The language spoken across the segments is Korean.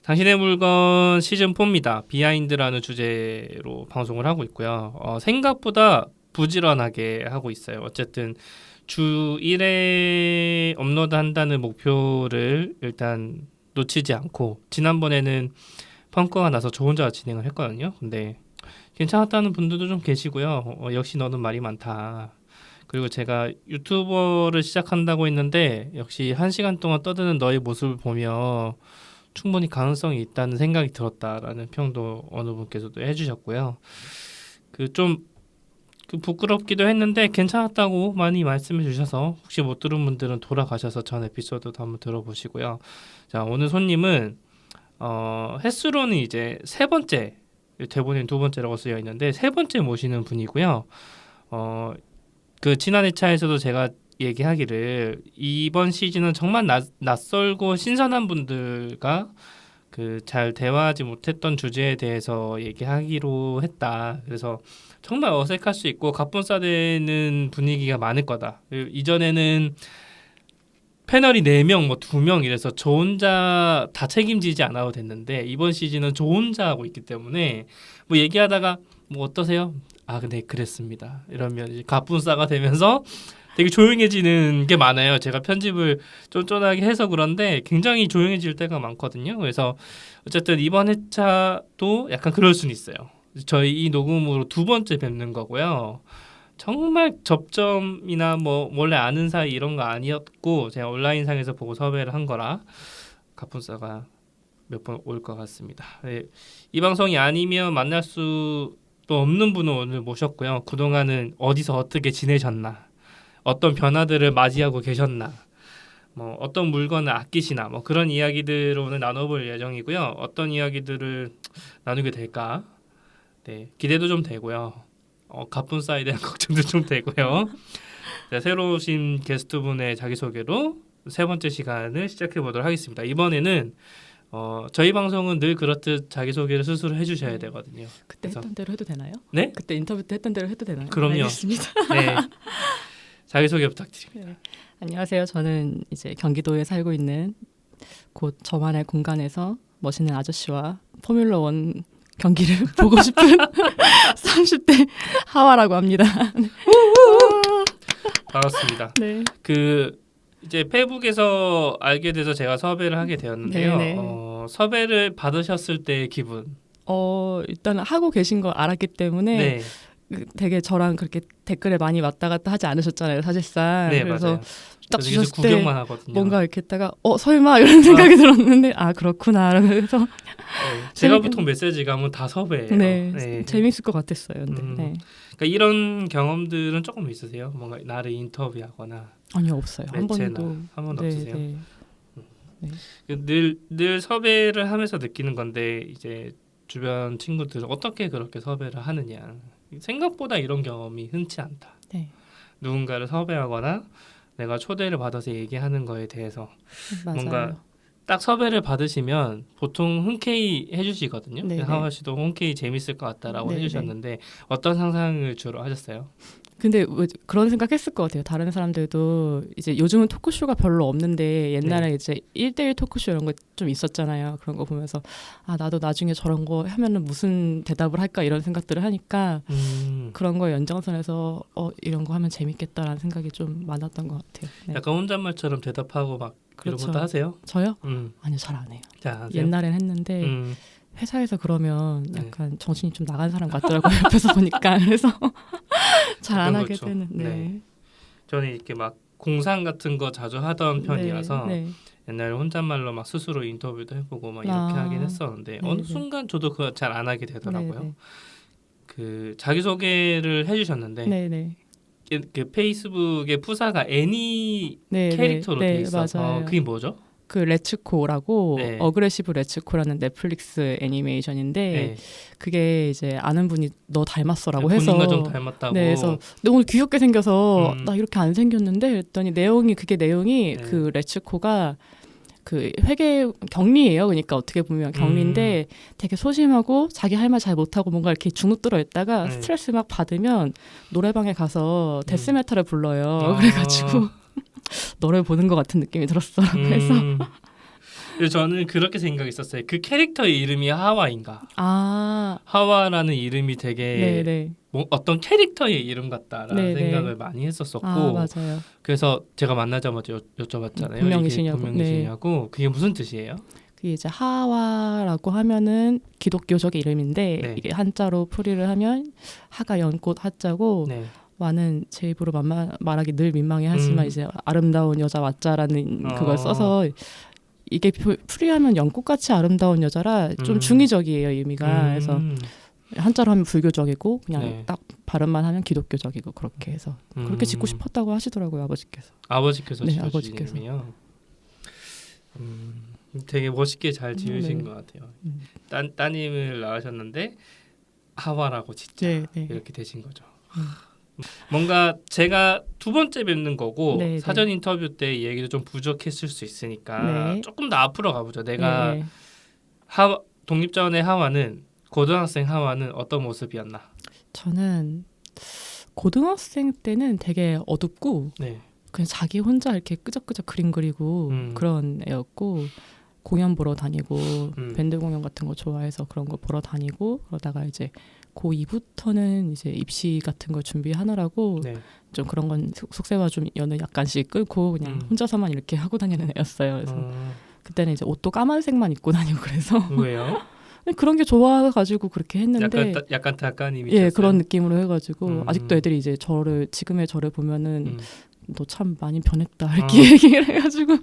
당신의 물건 시즌 4입니다. 비하인드라는 주제로 방송을 하고 있고요. 생각보다 부지런하게 하고 있어요. 어쨌든 주 1회 업로드한다는 목표를 일단 놓치지 않고, 지난번에는 펑크가 나서 저 혼자 진행을 했거든요. 근데 괜찮았다는 분들도 좀 계시고요. 역시 너는 말이 많다. 그리고 제가 유튜버를 시작한다고 했는데 역시 1시간 동안 떠드는 너의 모습을 보며 충분히 가능성이 있다는 생각이 들었다라는 평도 어느 분께서도 해주셨고요. 그 부끄럽기도 했는데 괜찮았다고 많이 말씀해 주셔서 혹시 못 들은 분들은 돌아가셔서 전 에피소드도 한번 들어보시고요. 자, 오늘 손님은 횟수로는 이제 세 번째, 대본엔 두 번째라고 쓰여 있는데 세 번째 모시는 분이고요. 그 지난 회차에서도 제가 얘기하기를 이번 시즌은 정말 낯설고 신선한 분들과 그 잘 대화하지 못했던 주제에 대해서 얘기하기로 했다. 그래서 정말 어색할 수 있고 갑분싸되는 분위기가 많을 거다. 이전에는 패널이 4명, 뭐 2명 이래서 저 혼자 다 책임지지 않아도 됐는데 이번 시즌은 저 혼자 하고 있기 때문에 뭐 얘기하다가 뭐 어떠세요? 아, 근데 그랬습니다. 이러면 이제 갑분싸가 되면서 되게 조용해지는 게 많아요. 제가 편집을 쫀쫀하게 해서 그런데 굉장히 조용해질 때가 많거든요. 그래서 어쨌든 이번 회차도 약간 그럴 수는 있어요. 저희 이 녹음으로 두 번째 뵙는 거고요. 정말 접점이나 뭐 원래 아는 사이 이런 거 아니었고 제가 온라인상에서 보고 섭외를 한 거라 갑분싸가 몇 번 올 것 같습니다. 이 방송이 아니면 만날 수도 없는 분을 오늘 모셨고요. 그동안은 어디서 어떻게 지내셨나, 어떤 변화들을 맞이하고 계셨나, 뭐 어떤 물건을 아끼시나, 뭐 그런 이야기들을 오늘 나눠볼 예정이고요. 어떤 이야기들을 나누게 될까, 네, 기대도 좀 되고요. 갑분싸에 대한 걱정도 좀 되고요. 자, 새로 오신 게스트분의 자기소개로 세 번째 시간을 시작해 보도록 하겠습니다. 이번에는 저희 방송은 늘 그렇듯 자기소개를 스스로 해주셔야 되거든요. 그때 했던 대로 해도 되나요? 네? 그때 인터뷰 때 했던 대로 해도 되나요? 그럼요. 알겠습니다. 네. 자기소개 부탁드립니다. 네. 안녕하세요. 저는 이제 경기도에 살고 있는 곧 저만의 공간에서 멋있는 아저씨와 포뮬러 1 경기를 보고 싶은 30대 하와라고 합니다. 반갑습니다. 네. 이제 페이북에서 알게 돼서 제가 섭외를 하게 되었는데요. 섭외를 받으셨을 때의 기분. 일단 하고 계신 거 알았기 때문에 네. 되게 저랑 그렇게 댓글에 많이 왔다 갔다 하지 않으셨잖아요, 사실상. 네, 그래서 맞아요. 딱 주셨을 때 구경만 하거든요. 뭔가 이렇게 했다가 설마 이런 생각이 들었는데 그렇구나. 그래서 네, 제가 보통 메시지 가면 다 섭외예요. 네, 네. 재밌을 것 같았어요. 근데 네. 그러니까 이런 경험들은 조금 있으세요? 뭔가 나를 인터뷰하거나. 아니요, 없어요. 한 번도. 한 번도 네, 없으세요? 네. 네. 늘 섭외를 하면서 느끼는 건데 이제 주변 친구들 어떻게 그렇게 섭외를 하느냐. 생각보다 이런 경험이 흔치 않다. 네. 누군가를 섭외하거나 내가 초대를 받아서 얘기하는 거에 대해서 맞아요. 뭔가 딱 섭외를 받으시면 보통 흔쾌히 해주시거든요. 네네. 하와 씨도 흔쾌히 재밌을 것 같다라고 네네. 해주셨는데 어떤 상상을 주로 하셨어요? 근데 왜 그런 생각했을 것 같아요. 다른 사람들도 이제 요즘은 토크쇼가 별로 없는데 옛날에 이제 1대1 토크쇼 이런 거 좀 있었잖아요. 그런 거 보면서 나도 나중에 저런 거 하면은 무슨 대답을 할까 이런 생각들을 하니까 그런 거 연장선에서 이런 거 하면 재밌겠다라는 생각이 좀 많았던 것 같아요. 네. 약간 혼잣말처럼 대답하고 막 그렇죠. 이런 것도 하세요? 저요? 아니요, 잘 안 해요. 하세요? 옛날엔 했는데 회사에서 그러면 네. 약간 정신이 좀 나간 사람 같더라고요. 옆에서 보니까. 그래서 잘 안 하게 그렇죠. 되는. 네. 네. 저는 이렇게 막 공상 같은 거 자주 하던 편이라서 네. 옛날에 혼잣말로 막 스스로 인터뷰도 해보고 막 이렇게 하긴 했었는데 어느 순간 저도 그거 잘 안 하게 되더라고요. 네네. 그 자기소개를 해주셨는데 네네. 그 페이스북의 푸사가 애니 네, 캐릭터로 네, 돼 있어서 맞아요. 그게 뭐죠? 그 레츠코라고 네. 어그레시브 레츠코라는 넷플릭스 애니메이션인데 네. 그게 이제 아는 분이 너 닮았어라고 해서 본인과 좀 닮았다고. 네, 그래서 너 오늘 귀엽게 생겨서 음. 나 이렇게 안 생겼는데 그랬더니 내용이 네. 그 레츠코가 그 회계 격리예요. 그러니까 어떻게 보면 격리인데 되게 소심하고 자기 할 말 잘 못하고 뭔가 이렇게 주눅들어 있다가 네. 스트레스 막 받으면 노래방에 가서 데스메탈을 불러요. 그래가지고 노래 보는 것 같은 느낌이 들었어. 그래서 그래서 저는 그렇게 생각했었어요. 그 캐릭터의 이름이 하와인가? 아, 하와라는 이름이 되게 네네. 뭐 어떤 캐릭터의 이름 같다라는 네네. 생각을 많이 했었었고 아, 맞아요. 그래서 제가 만나자마자 여쭤봤잖아요. 분명이시냐고. 이게 분명이시냐고. 그게 무슨 뜻이에요? 그게 이제 하와라고 하면은 기독교적인 이름인데 네. 이게 한자로 풀이를 하면 하가 연꽃 하자고 네. 와는 제 입으로 말하기 늘 민망해하지만 이제 아름다운 여자 와자라는 그걸 써서 이게 풀이하면 연꽃같이 아름다운 여자라 좀 중의적이에요 의미가. 그래서 한자로 하면 불교적이고 그냥 네. 딱 발음만 하면 기독교적이고 그렇게 해서 그렇게 짓고 싶었다고 하시더라고요 아버지께서. 아버지께서 네, 지어주신 아버지께서. 이름이요. 되게 멋있게 잘 지으신 네. 것 같아요. 따님을 낳으셨는데 하와라고 진짜 네, 네. 이렇게 되신 거죠. 뭔가 제가 두 번째 뵙는 거고 네, 네. 사전 인터뷰 때 이 얘기도 좀 부족했을 수 있으니까 네. 조금 더 앞으로 가보죠. 내가 네. 독립전의 하와는 고등학생 하와는 어떤 모습이었나? 저는 고등학생 때는 되게 어둡고 네. 그냥 자기 혼자 이렇게 끄적끄적 그림 그리고 그런 애였고 공연 보러 다니고 밴드 공연 같은 거 좋아해서 그런 거 보러 다니고 그러다가 이제 고2부터는 이제 입시 같은 걸 준비하느라고 네. 좀 그런 건 숙제와 좀 연을 약간씩 끊고 그냥 혼자서만 이렇게 하고 다니는 애였어요. 그래서 그때는 이제 옷도 까만색만 입고 다니고 그래서 왜요? 그런 게 좋아가지고 그렇게 했는데 약간 작가님이 예 그런 느낌으로 해가지고 아직도 애들이 이제 지금의 저를 보면은 너 참 많이 변했다 이렇게 얘기를 해가지고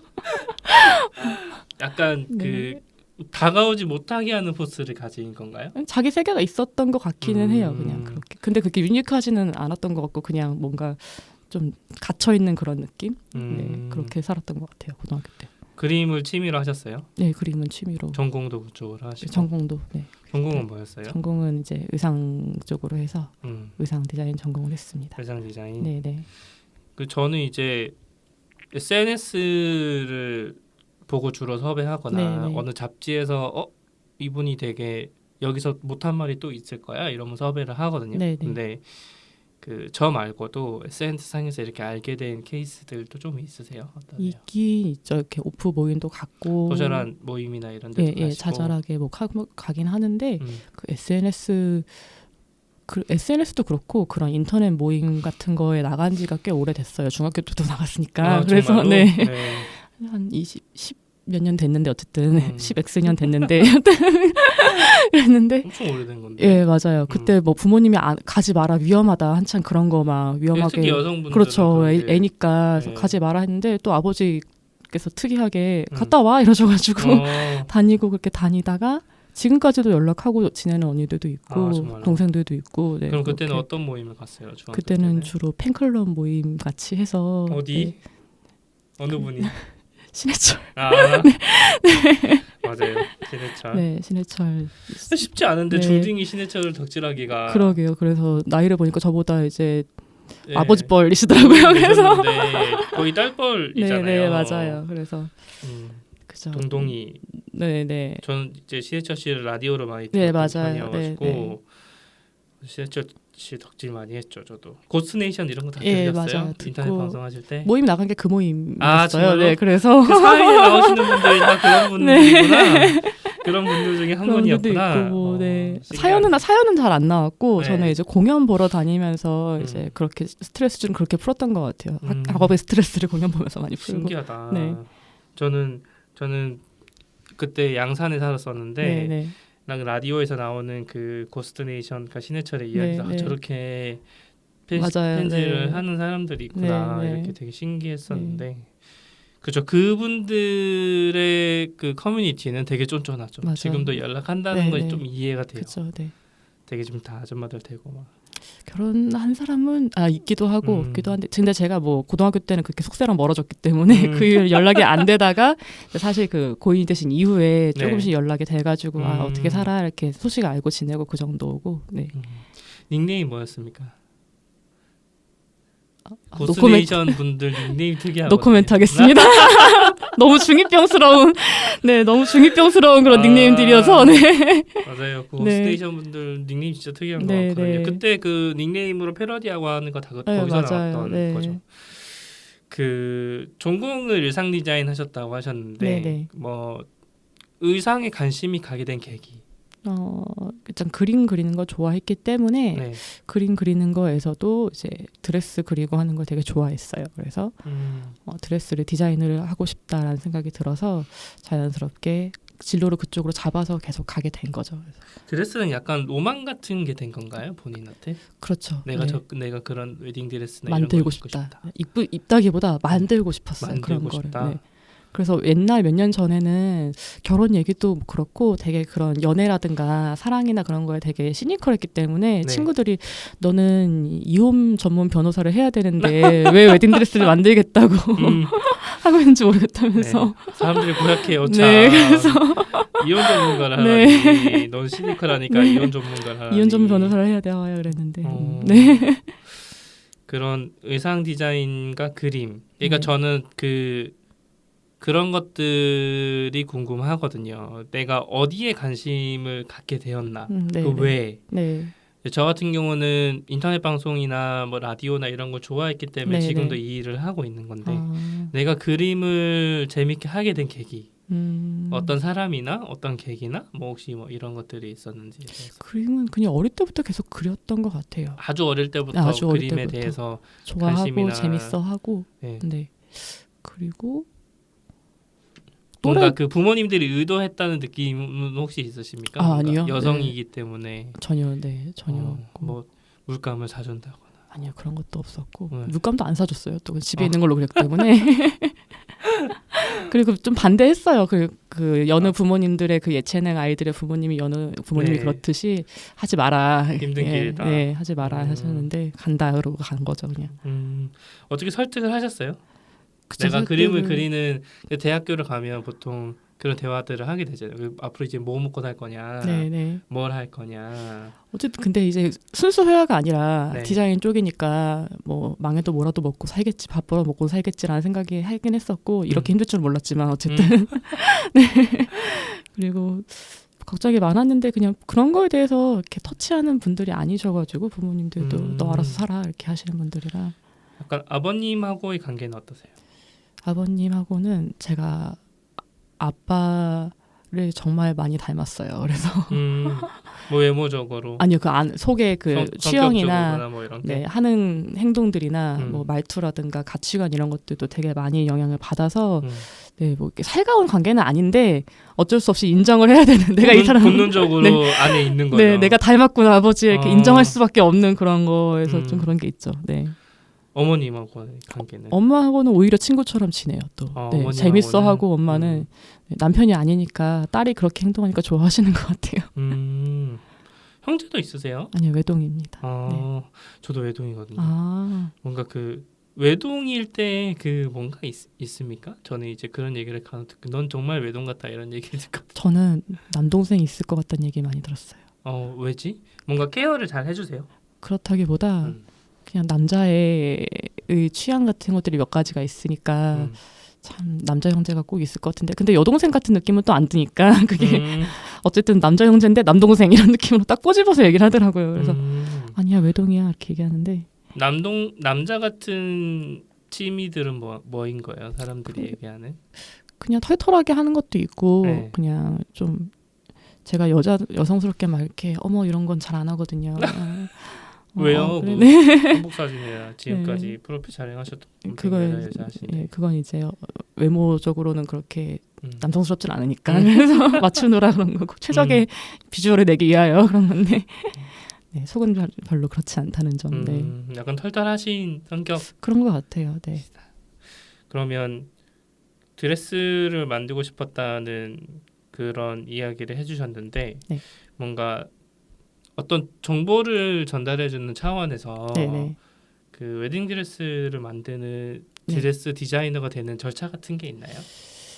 약간 네. 다가오지 못하게 하는 포스를 가진 건가요? 자기 세계가 있었던 것 같기는 해요. 그냥 그렇게. 근데 그렇게 유니크하지는 않았던 것 같고 그냥 뭔가 좀 갇혀 있는 그런 느낌. 네, 그렇게 살았던 것 같아요 고등학교 때. 그림을 취미로 하셨어요? 네, 그림은 취미로. 전공도 그쪽으로 하시고. 전공도. 네. 전공은 네. 뭐였어요? 전공은 이제 의상 쪽으로 해서 의상 디자인 전공을 했습니다. 의상 디자인. 네, 네. 저는 이제 SNS를 보고 주로 섭외하거나 네네. 어느 잡지에서 이분이 되게 여기서 못한 말이 또 있을 거야 이러면 섭외를 하거든요. 네네. 근데 저 말고도 SNS 상에서 이렇게 알게 된 케이스들도 좀 있으세요? 어떠세요? 있긴 있죠. 이렇게 오프 모임도 갖고 소셜한 모임이나 이런 데도 가시고. 자잘하게 뭐 가긴 하는데 그 SNS도 그렇고 그런 인터넷 모임 같은 거에 나간 지가 꽤 오래됐어요. 중학교 때도 나갔으니까. 그래서 정말로? 네. 네. 한 10 몇 년 됐는데 어쨌든 10X년 됐는데 그랬는데 엄청 오래된 건데. 예, 맞아요. 그때 뭐 부모님이 가지 마라 위험하다 한참 그런 거 막 위험하게 특히 여성분들은 그렇죠. 애니까 네. 가지 마라 했는데 또 아버지께서 특이하게 갔다 와 이러셔가지고 다니고 그렇게 다니다가 지금까지도 연락하고 지내는 언니들도 있고 동생들도 있고. 네, 그럼 그때는 그렇게. 어떤 모임을 갔어요? 그때는 때는? 주로 팬클럽 모임 같이 해서 어디? 네. 어느 분이? 신해철. 네. 맞아요. 신해철. 네, 신해철. 쉽지 않은데 네. 중딩이 신해철을 덕질하기가. 그러게요. 그래서 나이를 보니까 저보다 이제 네. 아버지 뻘이시더라고요. 그래서 거의 딸뻘이잖아요. 네, 맞아요. 그래서 그죠. 동동이. 네. 저는 이제 신해철 씨를 라디오로 많이 네, 듣는 맞아요. 편이어가지고 네. 신해철 씨 덕질 많이 했죠. 저도 고스네이션 이런 거 다 예, 들으셨어요? 맞아요. 인터넷 듣고 방송하실 때 모임 나간 게 그 모임이었어요. 정말로? 네, 그래서 그 사회에 나오시는 분들이 다 그런 분들이구나. 그런 분들 중에 한 그런 분도 분이었구나. 있고 뭐, 네. 신기하네. 사연은 잘 안 나왔고 네. 저는 이제 공연 보러 다니면서 이제 그렇게 스트레스 좀 그렇게 풀었던 것 같아요. 학업의 스트레스를 공연 보면서 많이 풀고. 신기하다. 네. 저는 그때 양산에 살았었는데 네. 라디오에서 나오는 그 고스트네이션, 그러니까 신해철의 이야기가 네. 저렇게 맞아요. 편지를 네. 하는 사람들이 있구나 네. 이렇게 되게 신기했었는데 그죠. 그분들의 그 커뮤니티는 되게 쫀쫀하죠. 맞아요. 지금도 연락한다는 네. 건 좀 이해가 돼요. 그렇죠. 네. 되게 좀 다 아줌마들 되고 막. 결혼한 사람은 있기도 하고 없기도 한데 근데 제가 뭐 고등학교 때는 그렇게 속세랑 멀어졌기 때문에 그 이후로 연락이 안 되다가 사실 그 고인이 되신 이후에 조금씩 연락이 돼가지고 어떻게 살아 이렇게 소식 알고 지내고 그 정도고. 네. 닉네임 뭐였습니까? 노코멘트. 고스네이션 분들 닉네임 특이하거든요. 노코멘트 하겠습니다. 너무 중이병스러운 그런 닉네임들이어서. 네. 맞아요. 그 고스테이션 분들 닉네임 진짜 특이한 거 네, 많거든요. 네. 그때 그 닉네임으로 패러디하고 하는 거 다 거기서 맞아요. 나왔던 네. 거죠. 그 전공을 의상 디자인 하셨다고 하셨는데 네. 뭐 의상에 관심이 가게 된 계기. 일단 그림 그리는 거 좋아했기 때문에 네. 그림 그리는 거에서도 이제 드레스 그리고 하는 걸 되게 좋아했어요. 그래서 드레스를 디자인을 하고 싶다라는 생각이 들어서 자연스럽게 진로를 그쪽으로 잡아서 계속 가게 된 거죠. 그래서 드레스는 약간 로망 같은 게 된 건가요, 본인한테? 그렇죠. 내가 네. 내가 그런 웨딩 드레스나 만들고 이런 걸 싶다. 입다기보다 만들고 싶었어요. 그런 만들고 거를. 싶다. 네. 그래서 옛날 몇 년 전에는 결혼 얘기도 그렇고 되게 그런 연애라든가 사랑이나 그런 거에 되게 시니컬했기 때문에 네. 친구들이 너는 이혼 전문 변호사를 해야 되는데 왜 웨딩드레스를 만들겠다고 하고 있는지 모르겠다면서. 네. 사람들이 고약해요. 네, 그래서 이혼 전문가를 네. 하라니. 넌 시니컬하니까 네. 이혼 전문가를 하라니. 이혼 전문 변호사를 해야 돼요 그랬는데. 네. 그런 의상 디자인과 그림. 그러니까 네. 저는 그런 것들이 궁금하거든요. 내가 어디에 관심을 갖게 되었나. 네, 그 왜. 네. 저 같은 경우는 인터넷 방송이나 뭐 라디오나 이런 걸 좋아했기 때문에 네, 지금도 네. 이 일을 하고 있는 건데 아, 내가 그림을 재밌게 하게 된 계기. 어떤 사람이나 어떤 계기나 뭐 혹시 뭐 이런 것들이 있었는지. 그림은 그냥 어릴 때부터 계속 그렸던 것 같아요. 아주 어릴 때부터 아주 어릴 그림에 때부터. 대해서 좋아하고 관심이나 재밌어하고. 네. 네. 그리고 뭔가 그 부모님들이 의도했다는 느낌은 혹시 있으십니까? 아, 뭔가 아니요. 여성이기 때문에 전혀 없고. 뭐 물감을 사준다거나. 아니요, 그런 것도 없었고. 네. 물감도 안 사줬어요. 또 집에 있는 걸로 그랬기 때문에. 그리고 좀 반대했어요. 그 여느 부모님들의 그 예체능 아이들의 부모님이 여느 부모님이 네. 그렇듯이 하지 마라. 힘든 길이다. 네, 하지 마라 하셨는데 간다 그러고 간 거죠 그냥. 어떻게 설득을 하셨어요? 그쵸, 내가 그림을 설득을- 그리는 대학교를 가면 보통 그런 대화들을 하게 되잖아요. 앞으로 이제 뭐 먹고 살 거냐, 네네. 뭘 할 거냐. 어쨌든 근데 이제 순수 회화가 아니라 네. 디자인 쪽이니까 뭐 망해도 뭐라도 먹고 살겠지, 밥 벌어 먹고 살겠지라는 생각이 하긴 했었고 이렇게 힘들 줄 몰랐지만 어쨌든 네. 그리고 걱정이 많았는데 그냥 그런 거에 대해서 이렇게 터치하는 분들이 아니셔가지고 부모님들도 너 알아서 살아 이렇게 하시는 분들이라. 약간 아버님하고의 관계는 어떠세요? 아버님하고는 제가 아빠를 정말 많이 닮았어요. 그래서 뭐 외모적으로, 아니요 그 속의 그 취향이나 성격적으로나 뭐 이런 게. 네, 하는 행동들이나 음. 뭐 말투라든가 가치관 이런 것들도 되게 많이 영향을 받아서 음. 네, 뭐 이렇게 살가운 관계는 아닌데 어쩔 수 없이 인정을 해야 되는 내가 이 사람 본능적으로 네. 안에 있는 거죠. 네, 내가 닮았구나 아버지 이렇게 어. 인정할 수밖에 없는 그런 거에서 좀 그런 게 있죠. 네. 어머님하고의 관계는. 엄마하고는 오히려 친구처럼 지내요. 또 네, 어머님하고는? 재밌어하고 엄마는 남편이 아니니까 딸이 그렇게 행동하니까 좋아하시는 것 같아요. 형제도 있으세요? 아니요 외동입니다. 저도 외동이거든요. 아 뭔가 그 외동일 때 그 뭔가 있습니까? 저는 이제 그런 얘기를 간혹 듣고 넌 정말 외동 같다 이런 얘기를 듣거든요. 저는 남동생 있을 것 같다는 얘기 많이 들었어요. 왜지? 뭔가 케어를 잘 해주세요. 그렇다기보다 음. 그냥 남자의 취향 같은 것들이 몇 가지가 있으니까 참 남자 형제가 꼭 있을 것 같은데 근데 여동생 같은 느낌은 또 안 드니까 그게 어쨌든 남자 형제인데 남동생 이런 느낌으로 딱 꼬집어서 얘기를 하더라고요. 그래서 아니야 외동이야 이렇게 얘기하는데 남자 같은 취미들은 뭐인 거예요? 사람들이 얘기하는? 그냥 털털하게 하는 것도 있고 네. 그냥 좀 제가 여성스럽게 막 이렇게 어머 이런 건 잘 안 하거든요. 왜요? 그래, 그 네. 한복 사진이나 지금까지 네. 프로필 촬영하셨던 그건 여자 하신데. 예, 그건 이제 외모적으로는 그렇게 음. 남성스럽진 않으니까 그래서 맞추느라 그런 거고 최적의 비주얼을 내기 위하여 그런 건데 네, 속은 별로 그렇지 않다는 점. 네. 약간 털털하신 성격. 그런 것 같아요. 네. 그러면 드레스를 만들고 싶었다는 그런 이야기를 해주셨는데 네. 뭔가 어떤 정보를 전달해주는 차원에서 네네. 그 웨딩 드레스를 만드는 네. 드레스 디자이너가 되는 절차 같은 게 있나요?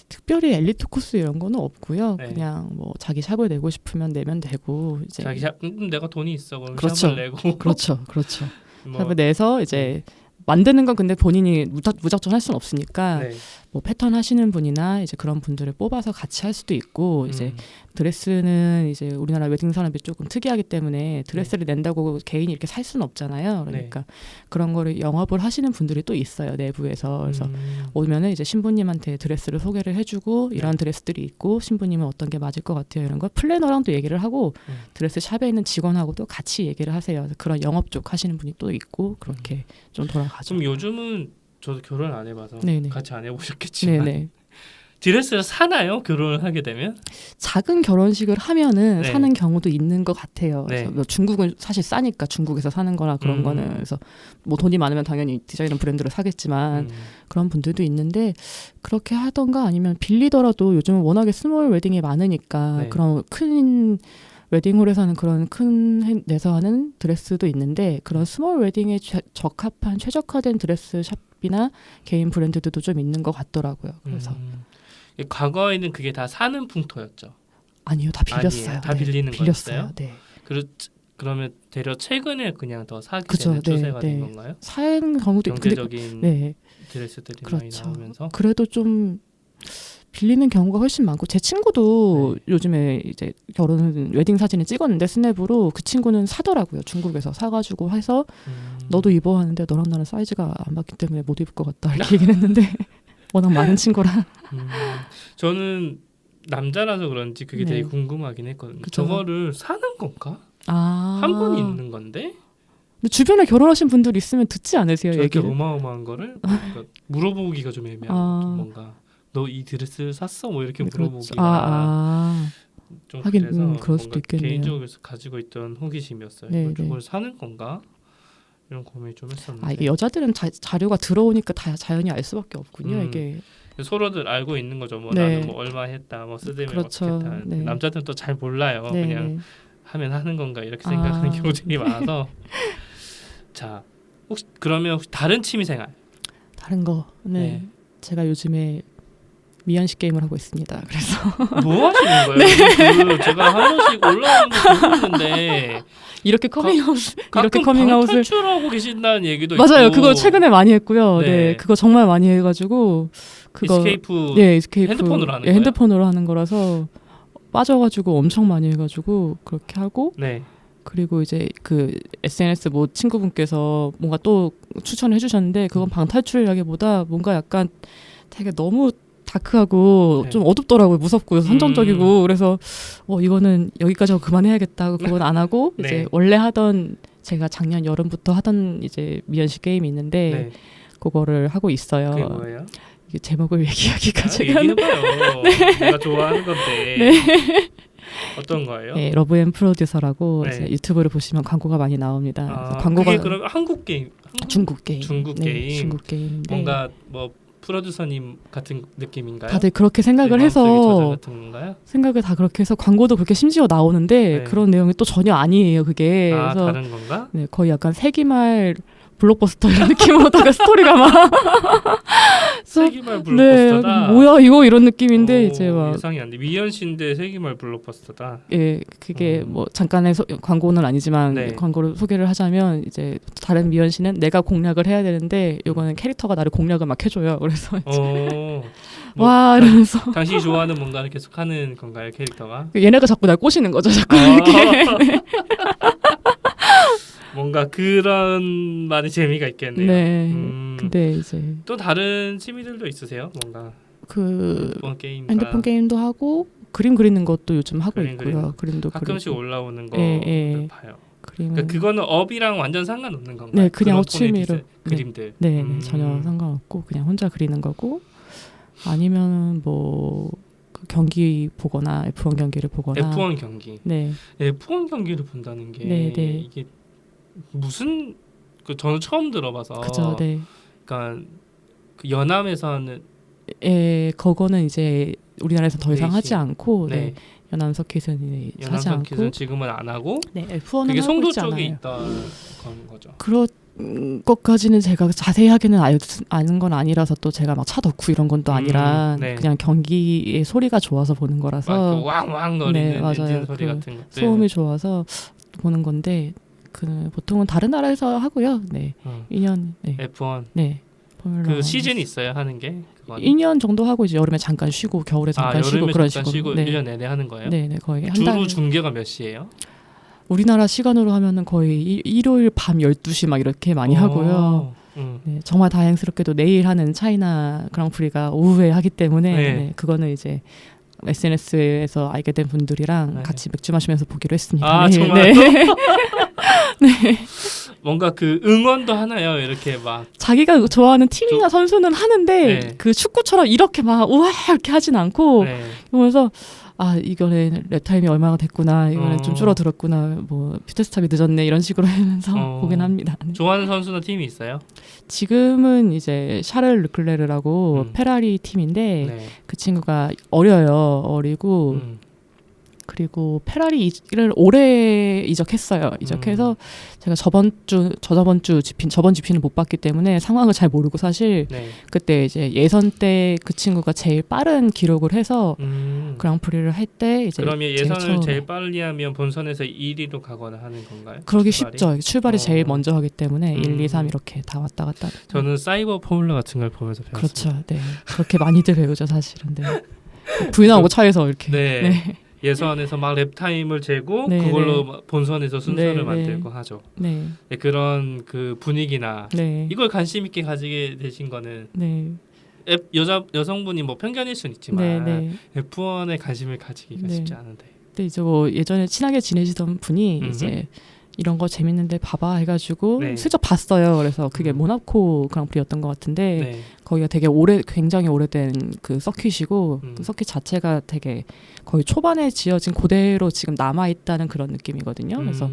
특별히 엘리트 코스 이런 거는 없고요. 네. 그냥 뭐 자기 샵을 내고 싶으면 내면 되고 이제 자기 샵 내가 돈이 있어 그럼 그렇죠. 샵을 내고 그렇죠. 뭐, 샵을 내서 이제 만드는 건 근데 본인이 무작정 할 수는 없으니까 네. 뭐 패턴 하시는 분이나 이제 그런 분들을 뽑아서 같이 할 수도 있고 이제 드레스는 이제 우리나라 웨딩 산업이 조금 특이하기 때문에 드레스를 낸다고 개인이 이렇게 살 수는 없잖아요. 그러니까 그런 거를 영업을 하시는 분들이 또 있어요, 내부에서. 그래서 오면은 이제 신부님한테 드레스를 소개를 해주고 이런 드레스들이 있고 신부님은 어떤 게 맞을 것 같아요 이런 거 플래너랑 또 얘기를 하고 드레스 샵에 있는 직원하고도 같이 얘기를 하세요. 그래서 그런 영업 쪽 하시는 분이 또 있고 그렇게 좀 돌아가죠. 그럼 요즘은 저도 결혼 안 해봐서 네네. 같이 안 해보셨겠지만 네네. 드레스를 사나요? 결혼을 하게 되면? 작은 결혼식을 하면은 네. 사는 경우도 있는 것 같아요. 네. 그래서 뭐 중국은 사실 싸니까 중국에서 사는 거나 그런 거는 그래서 뭐 돈이 많으면 당연히 디자이너 브랜드를 사겠지만 그런 분들도 있는데 그렇게 하던가 아니면 빌리더라도 요즘은 워낙에 스몰 웨딩이 많으니까 네. 그런 큰 웨딩홀에서 하는 그런 큰 내서 하는 드레스도 있는데 그런 스몰 웨딩에 적합한 최적화된 드레스 샵이나 개인 브랜드들도 좀 있는 것 같더라고요. 그래서 과거에는 그게 다 사는 풍토였죠. 아니요, 다 빌렸어요. 아니에요. 다 네, 빌리는 빌렸어요. 거였어요? 네. 그러면 대려 최근에 그냥 더 사게 그쵸, 되는 추세가 된 네. 건가요? 사는 경우도 있고 경제적인 네, 드레스들이 그렇죠. 많이 나오면서 그래도 좀 빌리는 경우가 훨씬 많고 제 친구도 네. 요즘에 이제 결혼 웨딩 사진을 찍었는데 스냅으로 그 친구는 사더라고요. 중국에서 사가지고 해서 너도 입어 하는데 너랑 나는 사이즈가 안 맞기 때문에 못 입을 것 같다 이렇게 얘기를 했는데 워낙 많은 친구라 저는 남자라서 그런지 그게 네. 되게 궁금하긴 했거든요. 그쵸. 저거를 사는 건가? 아, 한 번 입는 건데 근데 주변에 결혼하신 분들 있으면 듣지 않으세요? 저렇게 얘기를? 어마어마한 거를 그러니까 물어보기가 좀 애매한 거죠. 뭔가 너 이 드레스 샀어? 뭐 이렇게 물어보기가 좀 하긴, 그래서 그럴 수도 뭔가 있겠네요. 개인적으로 가지고 있던 호기심이었어요. 네, 저걸 사는 건가? 이런 고민을 좀 했었는데 이게 여자들은 자료가 들어오니까 다 자연히 알 수밖에 없군요. 이게 서로들 알고 있는 거죠. 뭐 네. 나는 뭐 얼마 했다, 뭐 쓰드면 그렇죠. 어떻게 했다. 네. 남자들은 또 잘 몰라요. 네, 그냥 네. 하면 하는 건가 이렇게 생각하는 경우들이 많아서 자 혹시 다른 취미생활 다른 거. 네. 제가 요즘에 미연식 게임을 하고 있습니다. 그래서 뭐 하시는 거예요? 그 제가 한 번씩 올라오는 거 보는데 이렇게 커밍아웃 이렇게 가끔 커밍아웃을 탈출하고 계신다는 얘기도 맞아요. 있고 그거 최근에 많이 했고요. 네. 네, 그거 정말 많이 해가지고 그거 에스케이프 네, 에스케이프 핸드폰으로 하는 예, 거예요? 핸드폰으로 하는 거라서 빠져가지고 엄청 많이 해가지고 그렇게 하고 네. 그리고 이제 그 SNS 뭐 친구분께서 뭔가 또 추천을 해주셨는데 그건 방탈출이라기보다 뭔가 약간 되게 너무 다크하고 네. 좀 어둡더라고요. 무섭고 선정적이고 그래서 이거는 여기까지 하고 그만해야겠다. 그건 안 하고 네. 이제 원래 하던 제가 작년 여름부터 하던 이제 미연식 게임이 있는데 네. 그거를 하고 있어요. 그게 뭐예요? 이게 제목을 얘기하기가 제가 얘기해봐요. 내가 좋아하는 건데 어떤 거예요? 네, 러브 앤 프로듀서라고 네. 이제 유튜브를 보시면 광고가 많이 나옵니다. 그래서 광고가 그게 그럼 한국 게임? 중국 게임. 중국 네, 게임. 중국 게임인데 뭔가 뭐 프로듀서님 같은 느낌인가요? 다들 그렇게 생각을 내 마음속의 저자 해서 같은 건가요? 생각을 다 그렇게 해서 광고도 그렇게 심지어 나오는데 네. 그런 내용이 또 전혀 아니에요. 그게 그래서 다른 건가? 네, 거의 약간 세기말 블록버스터 이런 느낌으로다가 스토리가 막 세기말 네, 블록버스터다. 뭐야 이거 이런 느낌인데 이제 막 예상이 안 돼. 미연씨인데 세기말 블록버스터다. 예, 그게 뭐 잠깐의 광고는 아니지만 네. 광고를 소개를 하자면 이제 다른 미연 씨는 내가 공략을 해야 되는데 요거는 캐릭터가 나를 공략을 막 해줘요. 그래서 와 이러면서 당신이 좋아하는 뭔가를 계속 하는 건가요, 캐릭터가? 얘네가 자꾸 날 꼬시는 거죠. 자꾸 이렇게 네. 뭔가 그런 말이 재미가 있겠네요. 네. 근데 이제 또 다른 취미들도 있으세요? 뭔가 그 게임 핸드폰 게임도 하고 그림 그리는 것도 요즘 하고 그림 있고요. 그림도 가끔씩 그리고. 올라오는 거 봐요. 그림은 그거는 업이랑 완전 상관없는 건가요? 네, 그냥 취미로 그림들. 네, 전혀 상관없고 그냥 혼자 그리는 거고 아니면 뭐 경기 보거나 F1 경기를 보거나 F1 경기. 네. F1 경기를 본다는 게 네, 네. 이게 무슨 저는 처음 들어봐서. 그죠, 네. 그러니까 그 연암에서 하는. 그거는 이제 우리나라에서 더 이상 하지 않고, 네. 연암 서킷은 하지 않고, 서킷은 지금은 안 하고, 네, F1은 그게 하고 송도 있지 쪽에 않아요. 있다는 거죠. 그런 것까지는 제가 자세하게는 아는 건 아니라서 또 제가 막 차 덕후 이런 건 또 아니라 네. 그냥 경기의 소리가 좋아서 보는 거라서 왕왕 거리는 네, 맞아요. 엔진 소리 그 같은 것들. 소음이 좋아서 보는 건데 그 보통은 다른 나라에서 하고요. 네. 2년. 네. F1 네. 포뮬러 그 원. 시즌이 있어요 하는 게? 그거는? 2년 정도 하고 이제 여름에 잠깐 쉬고 겨울에 잠깐 쉬고 여름에 그런 잠깐 식으로. 쉬고 1년 내내 하는 거예요? 네, 네, 거의 한 주로 달. 중계가 몇 시예요? 우리나라 시간으로 하면은 거의 일요일 밤 12시 막 이렇게 많이 하고요. 네, 정말 다행스럽게도 내일 하는 차이나 그랑프리가 오후에 하기 때문에 네. 네, 그거는 이제 SNS에서 알게 된 분들이랑 네. 같이 맥주 마시면서 보기로 했습니다. 아 네, 정말요? 네. 뭔가 그 응원도 하나요? 이렇게 막 자기가 좋아하는 팀이나 선수는 하는데 네. 그 축구처럼 이렇게 막 우와 이렇게 하진 않고 네. 그러면서 아 이거는 랩타임이 얼마나 됐구나 이거는 좀 어. 줄어들었구나 뭐 피트스탑이 늦었네 이런 식으로 하면서 보긴 합니다. 네. 좋아하는 선수나 팀이 있어요? 지금은 이제 샤를 르클레르라고 페라리 팀인데 네. 그 친구가 어리고 그리고 페라리를 올해 이적했어요. 이적해서 제가 저번 주 저번 집필은 못 봤기 때문에 상황을 잘 모르고 사실 네. 그때 이제 예선 때 그 친구가 제일 빠른 기록을 해서 그랑프리를 할 때 이제 그러면 제일 예선을 처음에 제일 빨리 하면 본선에서 1위로 가거나 하는 건가요? 그러기 출발이? 쉽죠. 출발이 제일 어. 먼저 하기 때문에 1, 2, 3 이렇게 다 왔다 갔다. 저는 사이버 포뮬러 같은 걸 보면서 배웠어요. 그렇죠. 네. 그렇게 많이들 배우죠, 사실은. 네. 부인하고 차에서 이렇게. 네. 네. 예선에서 막 랩타임을 재고 네, 그걸로 네. 막 본선에서 순서를 네, 만들고 네. 하죠. 네. 네, 그런 그 분위기나 네. 이걸 관심 있게 가지게 되신 거는 네. 여성분이 뭐 편견일 수는 있지만 네. 네. F1에 관심을 가지기가 네. 쉽지 않은데. 근데 이제 뭐 예전에 친하게 지내시던 분이 이제 이런 거 재밌는데 봐봐 해가지고 네. 슬쩍 봤어요. 그래서 그게 모나코 그랑프리였던 것 같은데 네. 거기가 되게 굉장히 오래된 그 서킷이고 그 서킷 자체가 되게 거의 초반에 지어진 그대로 지금 남아 있다는 그런 느낌이거든요. 그래서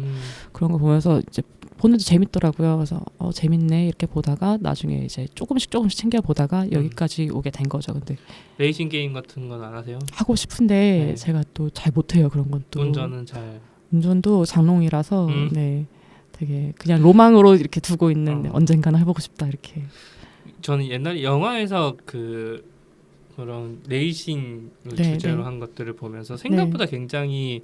그런 거 보면서 이제 보는데 재밌더라고요. 그래서 재밌네 이렇게 보다가 나중에 이제 조금씩 챙겨 보다가 여기까지 오게 된 거죠. 근데 레이싱 게임 같은 건 안 하세요? 하고 싶은데 네. 제가 또 잘 못해요. 그런 건 또. 운전은 잘. 운전도 장롱이라서 네 되게 그냥 로망으로 이렇게 두고 있는 언젠가는 해보고 싶다 이렇게. 저는 옛날에 영화에서 그런 레이싱을 네, 주제로 네. 한 것들을 보면서 생각보다 굉장히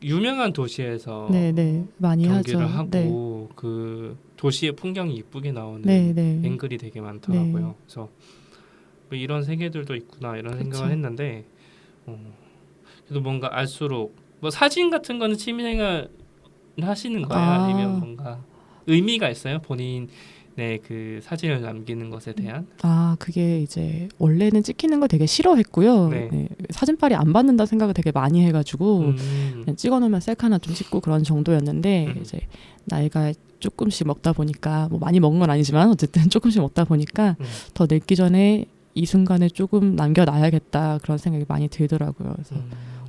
유명한 도시에서 네 많이 경기를 하죠. 하고 그 도시의 풍경이 이쁘게 나오는 네. 앵글이 되게 많더라고요. 그래서 뭐 이런 세계들도 있구나 이런 그쵸. 생각을 했는데 그래도 뭔가 알수록 뭐 사진 같은 거는 취미생활 하시는 거예요? 아니면 뭔가 의미가 있어요? 본인의 그 사진을 남기는 것에 대한? 그게 이제 원래는 찍히는 걸 되게 싫어했고요. 네. 네, 사진빨이 안 받는다 생각을 되게 많이 해가지고 그냥 찍어놓으면 셀카나 좀 찍고 그런 정도였는데 이제 나이가 조금씩 먹다 보니까 뭐 많이 먹은 건 아니지만 어쨌든 조금씩 먹다 보니까 더 늙기 전에 이 순간에 조금 남겨놔야겠다 그런 생각이 많이 들더라고요. 그래서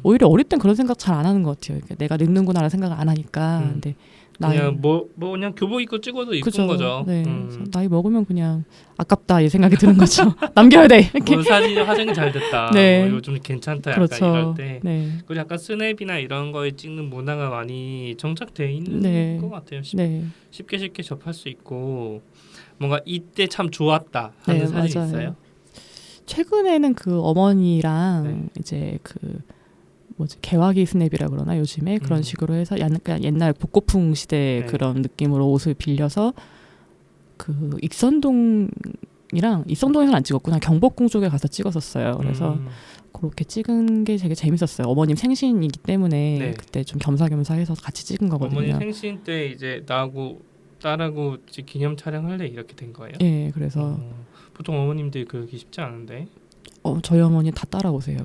오히려 어릴 땐 그런 생각 잘 안 하는 것 같아요. 내가 늙는구나라는 생각을 안 하니까. 근데 그냥 그냥 교복 입고 찍어도 이쁜 그죠. 거죠. 네. 그래서 나이 먹으면 그냥 아깝다 이 생각이 드는 거죠. 남겨야 돼. 이렇게. 뭐 사진이 화장이 잘 됐다. 네. 뭐 요즘 괜찮다. 그렇죠. 약간 이럴 때. 네. 그리고 약간 스냅이나 이런 거에 찍는 문화가 많이 정착돼 있는 것 같아요. 쉽게 접할 수 있고 뭔가 이때 참 좋았다 하는 사진 맞아요. 있어요? 최근에는 그 어머니랑 이제 개화기 스냅이라 그러나 요즘에 그런 식으로 해서 약간 옛날 복고풍 시대 그런 느낌으로 옷을 빌려서 그 익선동에서는 안 찍었구나 경복궁 쪽에 가서 찍었었어요. 그래서 그렇게 찍은 게 되게 재밌었어요. 어머님 생신이기 때문에 그때 좀 겸사겸사 해서 같이 찍은 거거든요. 어머니 생신 때 이제 나하고 딸하고 기념 촬영할래 이렇게 된 거예요? 네, 그래서 보통 어머님들이 그러기 쉽지 않은데. 저희 어머니 다 따라오세요.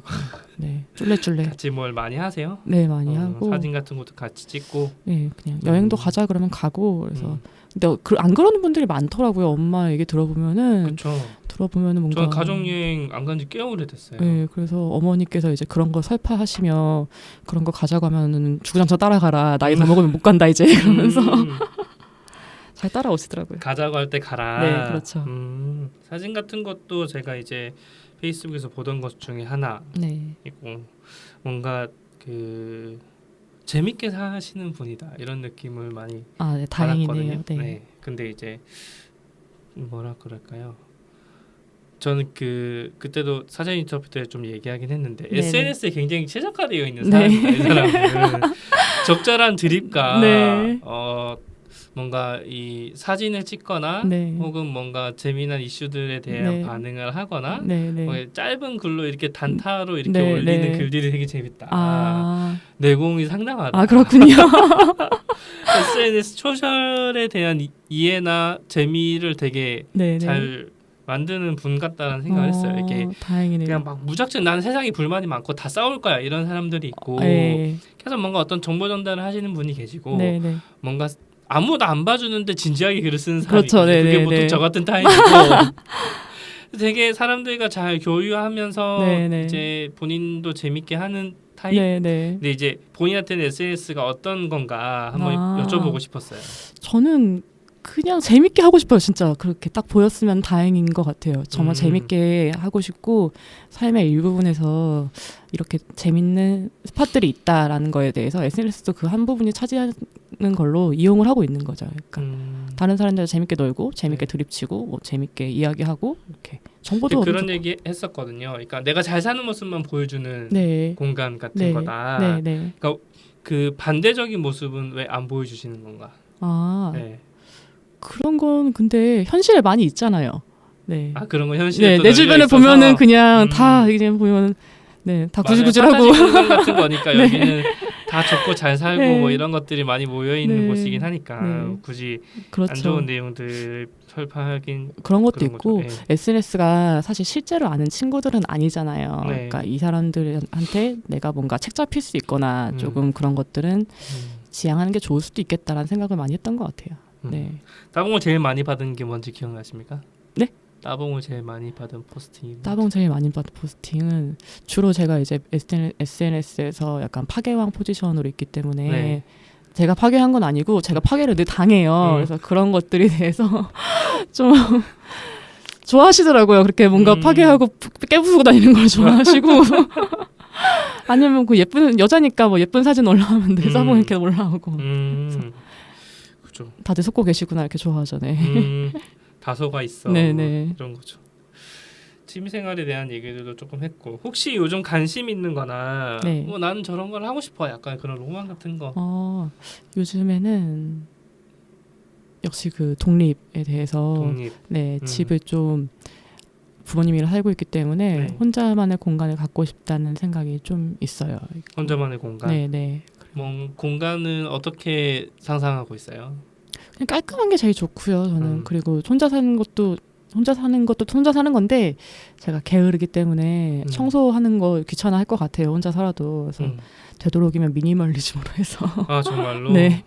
네, 쫄래쫄래. 같이 뭘 많이 하세요? 네, 많이 하고 사진 같은 것도 같이 찍고. 네, 그냥 여행도 가자 그러면 가고 그래서. 근데 안 그러는 분들이 많더라고요. 엄마 얘기 들어보면은. 그렇죠. 뭔가. 저 가족 여행 안 간 지 꽤 오래됐어요. 네, 그래서 어머니께서 이제 그런 거 설파하시며 그런 거 가자고 하면은 주구장창 따라가라. 나이 더 먹으면 못 간다 이제 그러면서 잘 따라오시더라고요. 가자고 할 때 가라. 네, 그렇죠. 사진 같은 것도 제가 이제 페이스북에서 보던 것 중에 하나 있고 뭔가 그 재밌게 사시는 분이다 이런 느낌을 많이 네, 다행이네요. 받았거든요. 네. 근데 이제 뭐라 그럴까요? 저는 그때도 사전 인터뷰 때 좀 얘기하긴 했는데 SNS에 굉장히 최적화되어 있는 사람이다. 이 사람은 적절한 드립과 네. 뭔가 이 사진을 찍거나 네. 혹은 뭔가 재미난 이슈들에 대한 네. 반응을 하거나 네, 네. 짧은 글로 이렇게 단타로 이렇게 네, 올리는 네. 글들이 되게 재밌다. 아, 내공이 상당하다. 아 그렇군요. SNS 소셜에 대한 이해나 재미를 되게 네, 네. 잘 만드는 분 같다는 생각을 했어요. 이렇게 다행이네요. 그냥 막 무작정 나는 세상에 불만이 많고 다 싸울 거야 이런 사람들이 있고 네. 계속 뭔가 어떤 정보 전달을 하시는 분이 계시고 네, 네. 뭔가 아무도 안 봐주는데 진지하게 글을 쓰는 사람이 그렇죠. 있거든요. 네, 그게 네, 보통 네. 저 같은 타입이고 되게 사람들과 잘 교류하면서 네, 네. 이제 본인도 재밌게 하는 타입. 네, 네. 근데 이제 본인한테는 SNS가 어떤 건가 한번 아. 여쭤보고 싶었어요. 저는 그냥 재밌게 하고 싶어요. 진짜 그렇게 딱 보였으면 다행인 것 같아요. 정말 재밌게 하고 싶고 삶의 일부분에서 이렇게 재밌는 스팟들이 있다라는 거에 대해서 SNS도 그 한 부분이 차지하는 걸로 이용을 하고 있는 거죠. 그러니까 다른 사람들 재밌게 놀고 재밌게 네. 드립치고 뭐 재밌게 이야기하고 이렇게 정보도 그런 얘기 했었거든요. 그러니까 내가 잘 사는 모습만 보여주는 네. 공간 같은 네. 거다. 네, 네. 그 반대적인 모습은 왜 안 보여주시는 건가? 아, 네. 그런 건 근데 현실에 많이 있잖아요. 네. 아 그런 거 현실에 네, 또 내 널려 주변에 있어서? 보면은 그냥 다 이제 보면 네, 다 맞아요. 구질구질하고 판타지 공간 같은 거니까 네. 여기는 다 좋고 잘 살고 네. 뭐 이런 것들이 많이 모여 있는 네. 곳이긴 하니까 네. 굳이 그렇죠. 안 좋은 내용들 설파하긴 그런 것도 그런 있고 거죠. 예. SNS가 사실 실제로 아는 친구들은 아니잖아요. 네. 그러니까 이 사람들한테 내가 뭔가 책 잡힐 수 있거나 음. 조금 그런 것들은 음. 지양하는 게 좋을 수도 있겠다라는 생각을 많이 했던 것 같아요. 네. 따봉을 제일 많이 받은 게 뭔지 기억나십니까? 네? 따봉을 제일 많이 받은 포스팅이 따봉 제일 많이 받은 포스팅은 주로 제가 이제 SNS에서 약간 파괴왕 포지션으로 있기 때문에 네. 제가 파괴한 건 아니고 제가 파괴를 늘 당해요. 그래서 그런 것들에 대해서 좀 좋아하시더라고요. 그렇게 뭔가 파괴하고 깨부수고 다니는 걸 좋아하시고 아니면 그 예쁜 여자니까 뭐 예쁜 사진 올라오면 내 따봉 이렇게 올라오고 그렇죠. 다들 속고 계시구나 이렇게 좋아하잖아요. 다소가 있어. 네네. 이런 거죠. 취미생활에 대한 얘기들도 조금 했고 혹시 요즘 관심 있는 거나 네. 뭐 나는 저런 걸 하고 싶어 약간 그런 로망 같은 거 요즘에는 역시 그 독립에 대해서 독립 네 집을 좀 부모님이랑 살고 있기 때문에 네. 혼자만의 공간을 갖고 싶다는 생각이 좀 있어요. 혼자만의 공간 네네. 뭐 공간은 어떻게 상상하고 있어요? 그냥 깔끔한 게 제일 좋고요. 저는 그리고 혼자 사는 것도 혼자 사는 건데 제가 게으르기 때문에 청소하는 거 귀찮아 할 것 같아요. 혼자 살아도 그래서 되도록이면 미니멀리즘으로 해서 아 정말로? 네.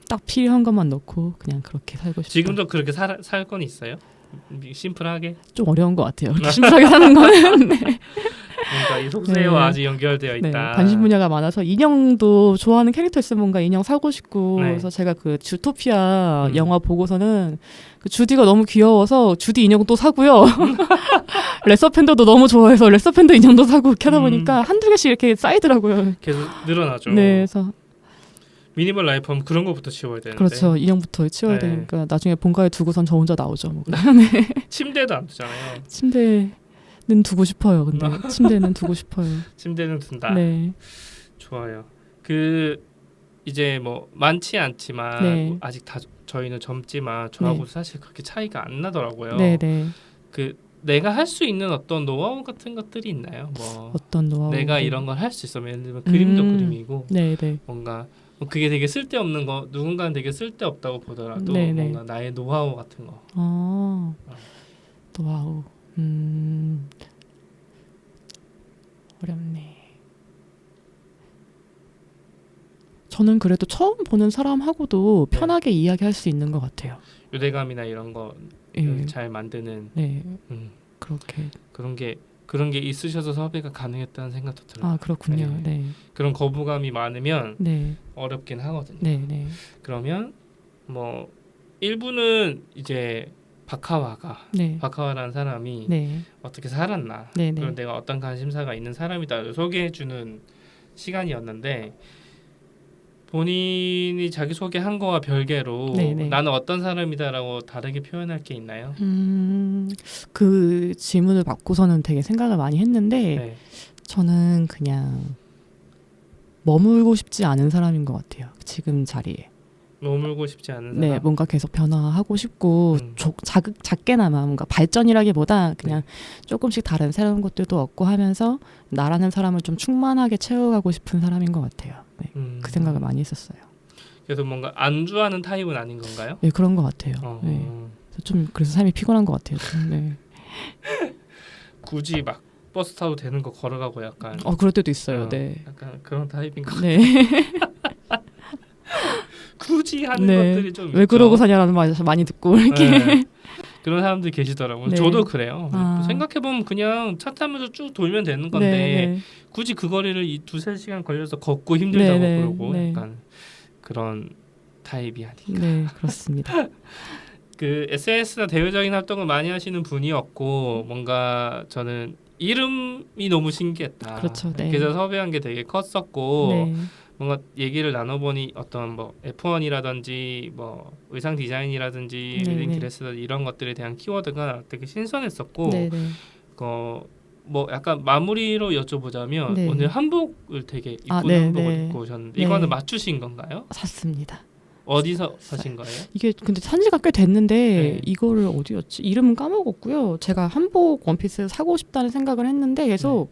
딱 필요한 것만 넣고 그냥 그렇게 살고 싶어요. 지금도 그렇게 살 건 있어요? 심플하게? 좀 어려운 것 같아요. 그렇게 심플하게 사는 거는 네. 뭔가 이 속세와 네. 아직 연결되어 있다. 네, 관심 분야가 많아서 인형도 좋아하는 캐릭터 있으면 뭔가 인형 사고 싶고 네. 그래서 제가 그 주토피아 영화 보고서는 그 주디가 너무 귀여워서 주디 인형 또 사고요. 레서팬더도 너무 좋아해서 레서팬더 인형도 사고 이렇게 하다 보니까 한두 개씩 이렇게 쌓이더라고요. 계속 늘어나죠. 네, 그래서 미니멀 라이프 하면 그런 거부터 치워야 되는데. 그렇죠. 인형부터 치워야 네. 되니까 나중에 본가에 두고선 저 혼자 나오죠. 뭐. 침대도 안 두잖아요. 침대는 두고 싶어요. 근데 침대는 두고 싶어요. 침대는 둔다. 네. 좋아요. 그 이제 뭐 많지 않지만 네. 뭐 아직 다 저희는 젊지만 저하고 네. 사실 그렇게 차이가 안 나더라고요. 네, 네. 그 내가 할 수 있는 어떤 노하우 같은 것들이 있나요? 뭐 어떤 노하우? 내가 이런 걸 할 수 있어. 예를 들면 그림도 그림이고 네, 네. 뭔가 그게 되게 쓸데없는 거 누군가는 되게 쓸데없다고 보더라도 네네. 뭔가 나의 노하우 같은 거. 노하우. 어렵네. 저는 그래도 처음 보는 사람하고도 네. 편하게 이야기할 수 있는 것 같아요. 유대감이나 이런 거 예. 잘 만드는 네, 음, 그렇게. 그런 게 있으셔서 섭외가 가능했다는 생각도 들어요. 아, 그렇군요. 네, 그런 거부감이 많으면 네, 어렵긴 하거든요. 네, 네, 그러면 뭐 일부는 이제 네, 박하와라는 사람이 네, 어떻게 살았나, 네, 그리고 네. 내가 어떤 관심사가 있는 사람이다 소개해주는 시간이었는데 본인이 자기 소개한 거와 별개로 네, 네. 나는 어떤 사람이다라고 다르게 표현할 게 있나요? 그 질문을 받고서는 되게 생각을 많이 했는데 네. 저는 그냥 머물고 싶지 않은 사람인 것 같아요. 지금 자리에. 머물고 싶지 않은 사람. 네, 뭔가 계속 변화하고 싶고 음. 작게나마 뭔가 발전이라기보다 그냥 조금씩 다른 새로운 것들도 얻고 하면서 나라는 사람을 좀 충만하게 채워가고 싶은 사람인 것 같아요. 네, 그 생각을 많이 했었어요. 그래서 뭔가 안주하는 타입은 아닌 건가요? 네, 그런 것 같아요. 어. 네, 그래서 삶이 피곤한 것 같아요. 좀, 네. 굳이 막 버스 타도 되는 거 걸어가고 약간 그럴 때도 있어요. 네. 약간 그런 타입인 것 네. 굳이 하는 네. 것들이 좀 왜 있죠. 그러고 사냐라는 말 많이 듣고 이렇게. 네. 그런 사람들이 계시더라고요. 네. 저도 그래요. 아. 생각해보면 그냥 차 타면서 쭉 돌면 되는 건데 네, 굳이 그 거리를 이 2-3시간 걸려서 걷고 힘들다고 네, 그러고 네. 약간 그런 타입이 아닌가. 네, 그렇습니다. 그 SNS나 대외적인 활동을 많이 하시는 분이었고 뭔가 저는 이름이 너무 신기했다. 그렇죠. 네. 그래서 섭외한 게 되게 컸었고 네, 뭔가 얘기를 나눠보니 어떤 뭐 F1이라든지 뭐 의상 디자인이라든지 네, 리딩 네. 드레스 이런 것들에 대한 키워드가 되게 신선했었고 네, 네. 뭐 약간 마무리로 여쭤보자면 네. 오늘 한복을 되게 이쁜 아, 네, 한복을 네. 입고 오셨는데 네. 이거는 맞추신 건가요? 샀습니다. 어디서 사신 거예요? 이게 근데 산지가 꽤 됐는데 네. 이거를 어디였지? 이름은 까먹었고요. 제가 한복 원피스 사고 싶다는 생각을 했는데 계속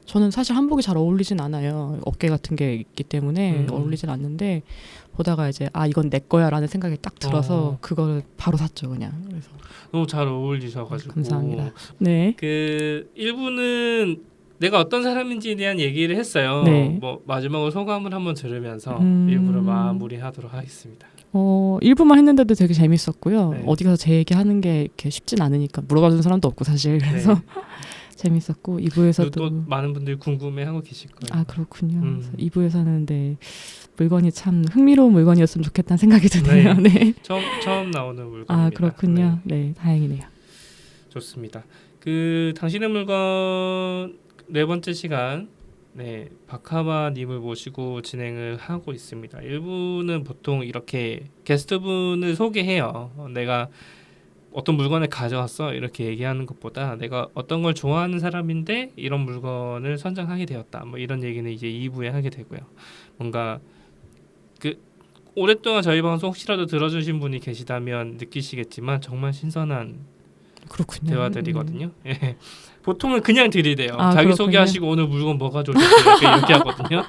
저는 사실 한복이 잘 어울리진 않아요. 어깨 같은 게 있기 때문에 어울리진 않는데 보다가 이제 이건 내 거야라는 생각이 딱 들어서 그거를 바로 샀죠, 그냥. 그래서 너무 잘 어울리셔가지고 감사합니다. 네. 그 일부는 내가 어떤 사람인지에 대한 얘기를 했어요. 네. 뭐 마지막으로 소감을 한번 들으면서 일부러 마무리하도록 하겠습니다. 일부만 했는데도 되게 재밌었고요. 네. 어디 가서 제 얘기하는 게 이렇게 쉽진 않으니까 물어봐주는 사람도 없고 사실 그래서 네. 재밌었고 또 2부에서도 많은 분들이 궁금해하고 계실 거예요. 그렇군요. 2부에서는 네, 물건이 참 흥미로운 물건이었으면 좋겠다는 생각이 드네요. 네. 처음 나오는 물건입니다. 그렇군요. 네, 다행이네요. 좋습니다. 그 당신의 물건 4번째 시간 박하바님을 모시고 진행을 하고 있습니다. 1부는 보통 이렇게 게스트분을 소개해요. 내가 어떤 물건을 가져왔어 이렇게 얘기하는 것보다 내가 어떤 걸 좋아하는 사람인데 이런 물건을 선정하게 되었다. 뭐 이런 얘기는 이제 2부에 하게 되고요. 뭔가 그 오랫동안 저희 방송 혹시라도 들어주신 분이 계시다면 느끼시겠지만 정말 신선한 그렇군요. 대화들이거든요. 예. 보통은 그냥 들이대요. 그렇군요. 자기소개하시고 오늘 물건 뭐 가져오셨어요? 이렇게 하거든요.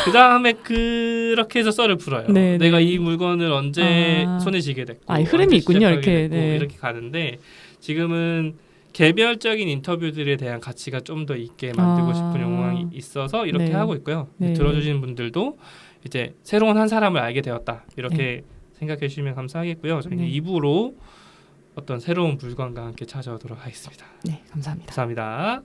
그 다음에 그렇게 해서 썰을 풀어요. 네, 내가 네. 이 물건을 언제 손에 쥐게 됐고 흐름이 언제 있군요. 시작하게 이렇게. 됐고 네. 이렇게 가는데 지금은 개별적인 인터뷰들에 대한 가치가 좀 더 있게 만들고 싶은 욕망이 있어서 이렇게 네. 하고 있고요. 네. 들어주시는 분들도 이제 새로운 한 사람을 알게 되었다. 이렇게 생각해 주시면 감사하겠고요. 저희는 2부로 어떤 새로운 물건과 함께 찾아오도록 하겠습니다. 네, 감사합니다. 감사합니다.